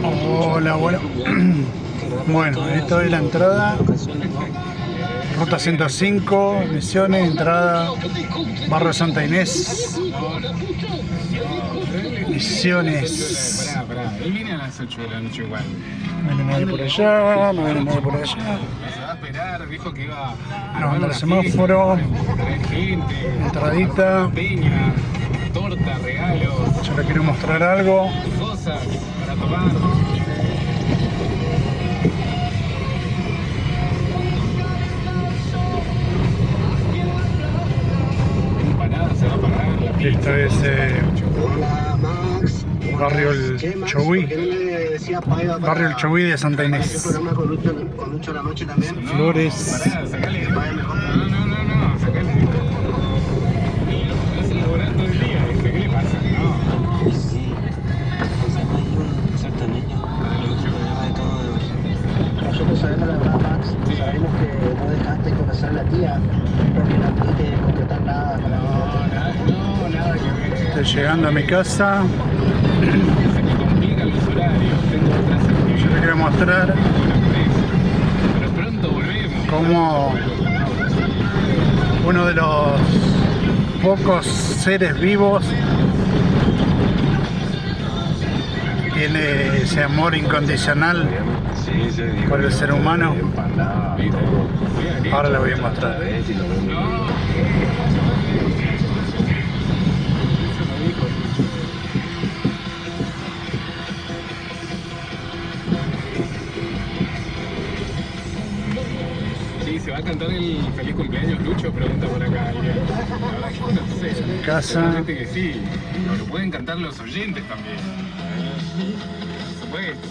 Hola, bueno. Bueno, esto es la entrada. Ruta 105, Misiones, entrada, Barrio Santa Inés. Misiones. Él viene a las 8 de la noche igual. No viene nadie por allá, no viene nadie por allá. Se va a esperar, dijo que iba a No, anda el semáforo. traer gente, Entradita. peña, torta, regalos, Yo le quiero mostrar algo. cosas para tomar. Empanada se va a parar, la pizza. Esto es Barrio El Chogüí. Barrio El Chogüí de Santa Inés. Flores. Pará, sacale. No, sacale. Es el laborando del día, ¿qué le pasa? No. Sí, o sea, no hay un cierto niño, nosotros sabemos la verdad, Max, sabemos que no dejaste confesar a la tía, porque no pudiste concretar nada con la Nada que ver. Estoy llegando a mi casa. Se me complican los horarios, tengo otras actividades. Yo le quiero mostrar Pero pronto volvemos. cómo uno de los pocos seres vivos tiene ese amor incondicional por el ser humano. Ahora le voy a mostrar. Sí, se va a cantar el feliz cumpleaños Lucho, pregunta por acá. La verdad que no sé. Mi casa. Seguramente que sí. O lo pueden cantar los oyentes también. Por supuesto.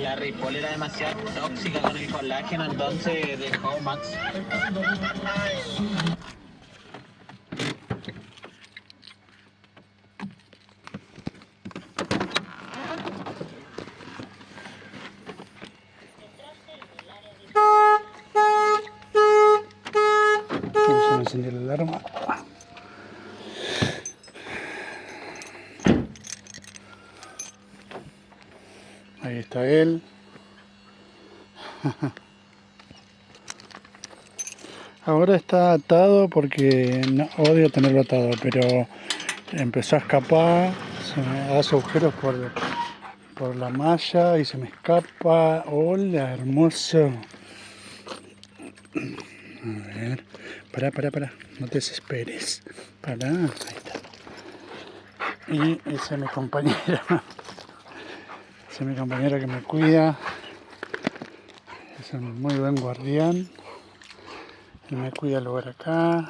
La Ripoll era demasiado tóxica con el colágeno, entonces dejó Max. Vamos a encender la alarma. Ahí está él. Ahora está atado porque no, odio tenerlo atado, pero empezó a escapar, se me hace agujeros por la malla y se me escapa. Hola, hermoso. A ver, pará, no te desesperes. Pará, ahí está. Y esa es mi compañera. Esa es mi compañera que me cuida. Es un muy buen guardián. Él me cuida el lugar acá.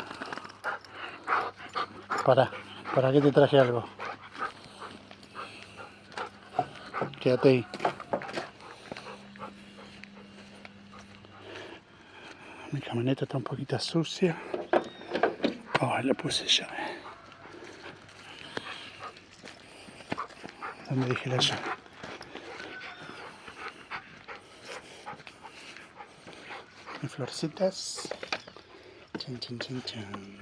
¿Para qué te traje algo? Quédate ahí. Mi camioneta está un poquito sucia. Oh, la puse ya. ¿Dónde dejé la llave? Mis florcitas. Chan.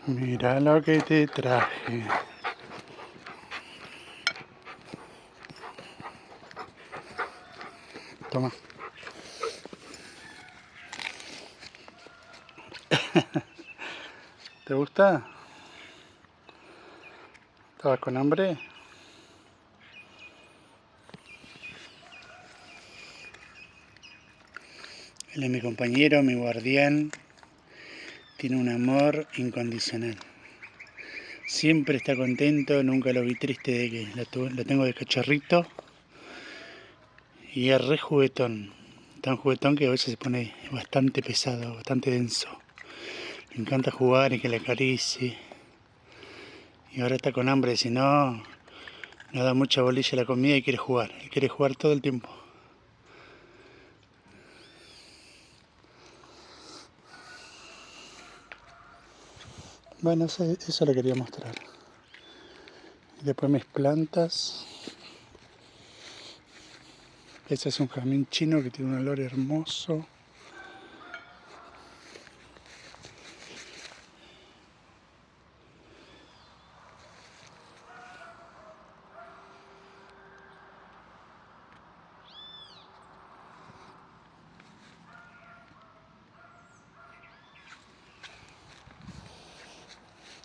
Mira lo que te traje. Toma. ¿Te gusta? ¿Estabas con hambre? Él es mi compañero, mi guardián. Tiene un amor incondicional. Siempre está contento, nunca lo vi triste de que lo tengo de cachorrito. Y es re juguetón. Tan juguetón que a veces se pone bastante pesado, bastante denso. Le encanta jugar y que le acaricie. Y ahora está con hambre, si no da mucha bolilla a la comida y quiere jugar. Él quiere jugar todo el tiempo. Bueno, eso lo quería mostrar. Y después mis plantas. Este es un jazmín chino que tiene un olor hermoso.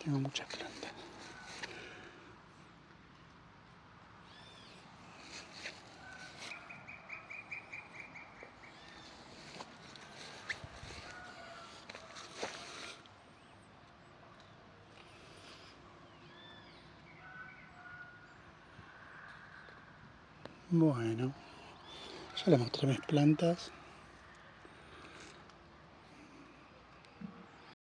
Tengo muchas plantas. Bueno, ya les mostré mis plantas.